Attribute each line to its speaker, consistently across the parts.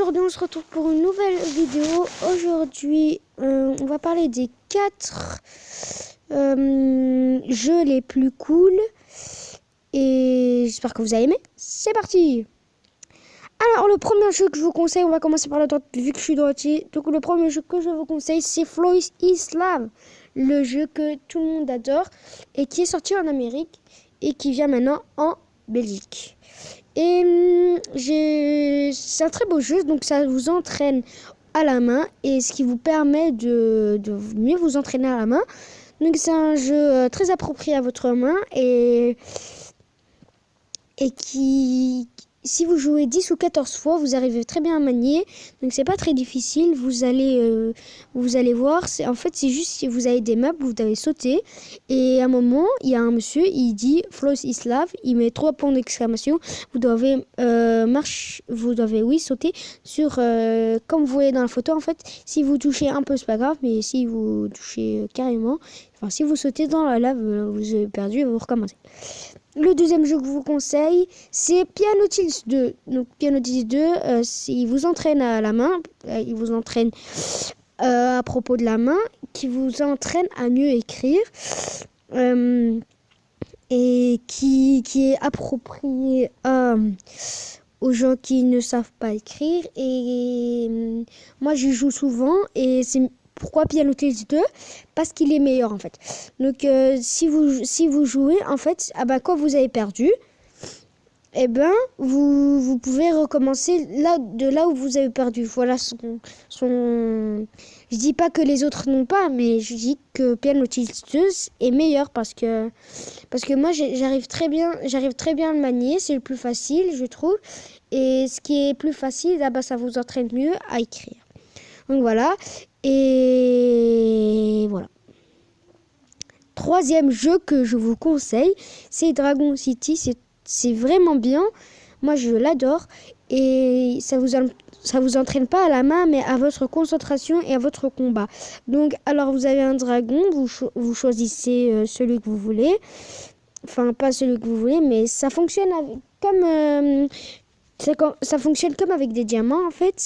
Speaker 1: aujourd'hui on se retrouve pour une nouvelle vidéo. Aujourd'hui on va parler des 4 jeux les plus cool. Et j'espère que vous avez aimé. C'est parti. Alors le premier jeu que je vous conseille, on va commencer par la droite vu que je suis droitier. Donc le premier jeu que je vous conseille c'est Floyd is Love. Le jeu que tout le monde adore et qui est sorti en Amérique et qui vient maintenant en Belgique. Et c'est un très beau jeu, donc ça vous entraîne à la main et ce qui vous permet de mieux vous entraîner à la main. Donc c'est un jeu très approprié à votre main et qui, si vous jouez 10 ou 14 fois, vous arrivez très bien à manier. Donc c'est pas très difficile, vous allez voir. En fait, c'est juste si vous avez des maps, vous devez sauter. Et à un moment, il y a un monsieur, il dit « Floyd is Love », il met 3 points d'exclamation. Vous devez sauter sur, comme vous voyez dans la photo, en fait, si vous touchez un peu, c'est pas grave, mais si vous touchez carrément, enfin si vous sautez dans la lave, vous avez perdu et vous recommencez. Le deuxième jeu que je vous conseille, c'est Pianotiles 2. Donc Pianotiles 2, il vous entraîne à la main, il vous entraîne à propos de la main, qui vous entraîne à mieux écrire et qui est approprié aux gens qui ne savent pas écrire. Et moi, j'y joue souvent et c'est pourquoi Pianotiles 2 ? Parce qu'il est meilleur en fait. Donc si vous jouez en fait, quand vous avez perdu, vous pouvez recommencer de là où vous avez perdu. Voilà je dis pas que les autres n'ont pas, mais je dis que Pianotiles 2 est meilleur parce que moi j'arrive très bien à le manier, c'est le plus facile je trouve. Et ce qui est plus facile, ça vous entraîne mieux à écrire. Donc voilà. Et voilà. Troisième jeu que je vous conseille, c'est Dragon City. C'est vraiment bien. Moi, je l'adore. Et ça vous entraîne pas à la main, mais à votre concentration et à votre combat. Donc, alors, vous avez un dragon. Vous choisissez celui que vous voulez. Enfin, pas celui que vous voulez, mais ça fonctionne ça fonctionne comme avec des diamants, en fait.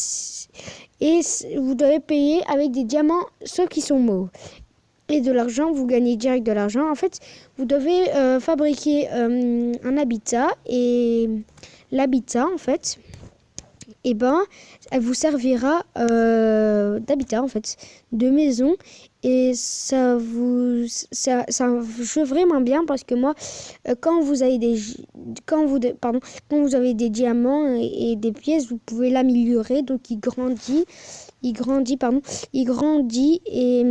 Speaker 1: Et vous devez payer avec des diamants, ceux qui sont mauves. Et de l'argent, vous gagnez direct de l'argent. En fait, vous devez fabriquer un habitat. Et l'habitat, en fait, elle vous servira d'habitat, en fait, de maison. Et c'est un jeu vraiment bien parce que moi, quand vous avez des diamants et des pièces, vous pouvez l'améliorer. Donc il grandit et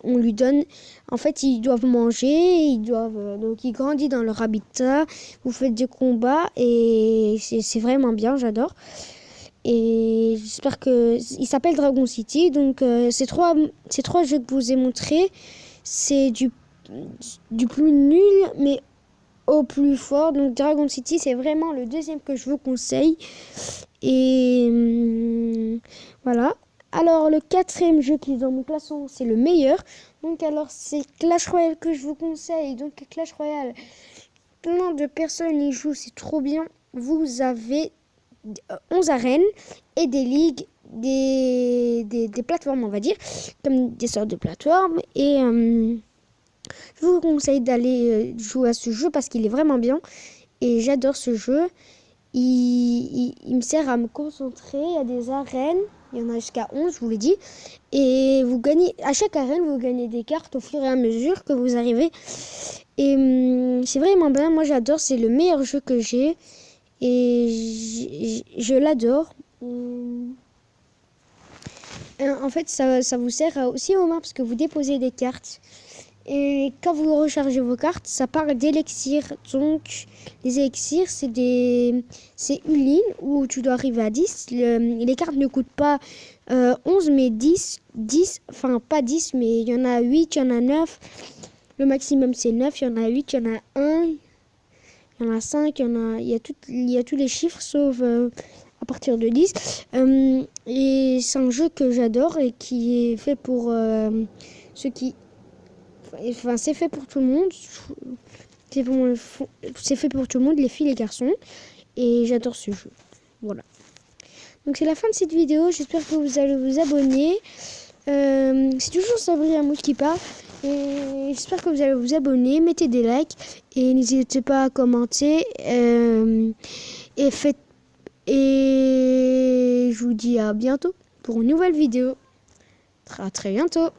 Speaker 1: on lui donne, en fait ils doivent manger, donc il grandit dans leur habitat, vous faites des combats et c'est vraiment bien, j'adore. Et j'espère il s'appelle Dragon City. Donc ces trois jeux que je vous ai montrés, c'est du plus nul mais au plus fort. Donc Dragon City, c'est vraiment le deuxième que je vous conseille. Et voilà. Alors le quatrième jeu qui est dans mon classement, c'est le meilleur. Donc alors c'est Clash Royale que je vous conseille. Donc Clash Royale, plein de personnes y jouent, c'est trop bien. Vous avez 11 arènes et des ligues, des plateformes, on va dire, comme des sortes de plateformes. Et je vous conseille d'aller jouer à ce jeu parce qu'il est vraiment bien. Et j'adore ce jeu. Il me sert à me concentrer. Il y a des arènes. Il y en a jusqu'à 11, je vous l'ai dit. Et vous gagnez, à chaque arène, vous gagnez des cartes au fur et à mesure que vous arrivez. Et c'est vraiment bien. Moi, j'adore. C'est le meilleur jeu que j'ai. Et je l'adore. En fait, ça vous sert aussi aux mains parce que vous déposez des cartes. Et quand vous rechargez vos cartes, ça part d'élixirs. Donc, les élixirs, c'est une ligne où tu dois arriver à 10. Les cartes ne coûtent pas 11, mais 10. Enfin, pas 10, mais il y en a 8, il y en a 9. Le maximum, c'est 9. Il y en a 8, il y en a 1. Il y en a 5, il y a tous les chiffres, sauf à partir de 10. Et c'est un jeu que j'adore et qui est fait pour ceux qui... Enfin, c'est fait pour tout le monde. C'est fait pour tout le monde, les filles, les garçons. Et j'adore ce jeu. Voilà. Donc c'est la fin de cette vidéo. J'espère que vous allez vous abonner. C'est toujours Sabrina Mouche qui parle. Et j'espère que vous allez vous abonner. Mettez des likes. Et n'hésitez pas à commenter. Et je vous dis à bientôt pour une nouvelle vidéo. À très bientôt.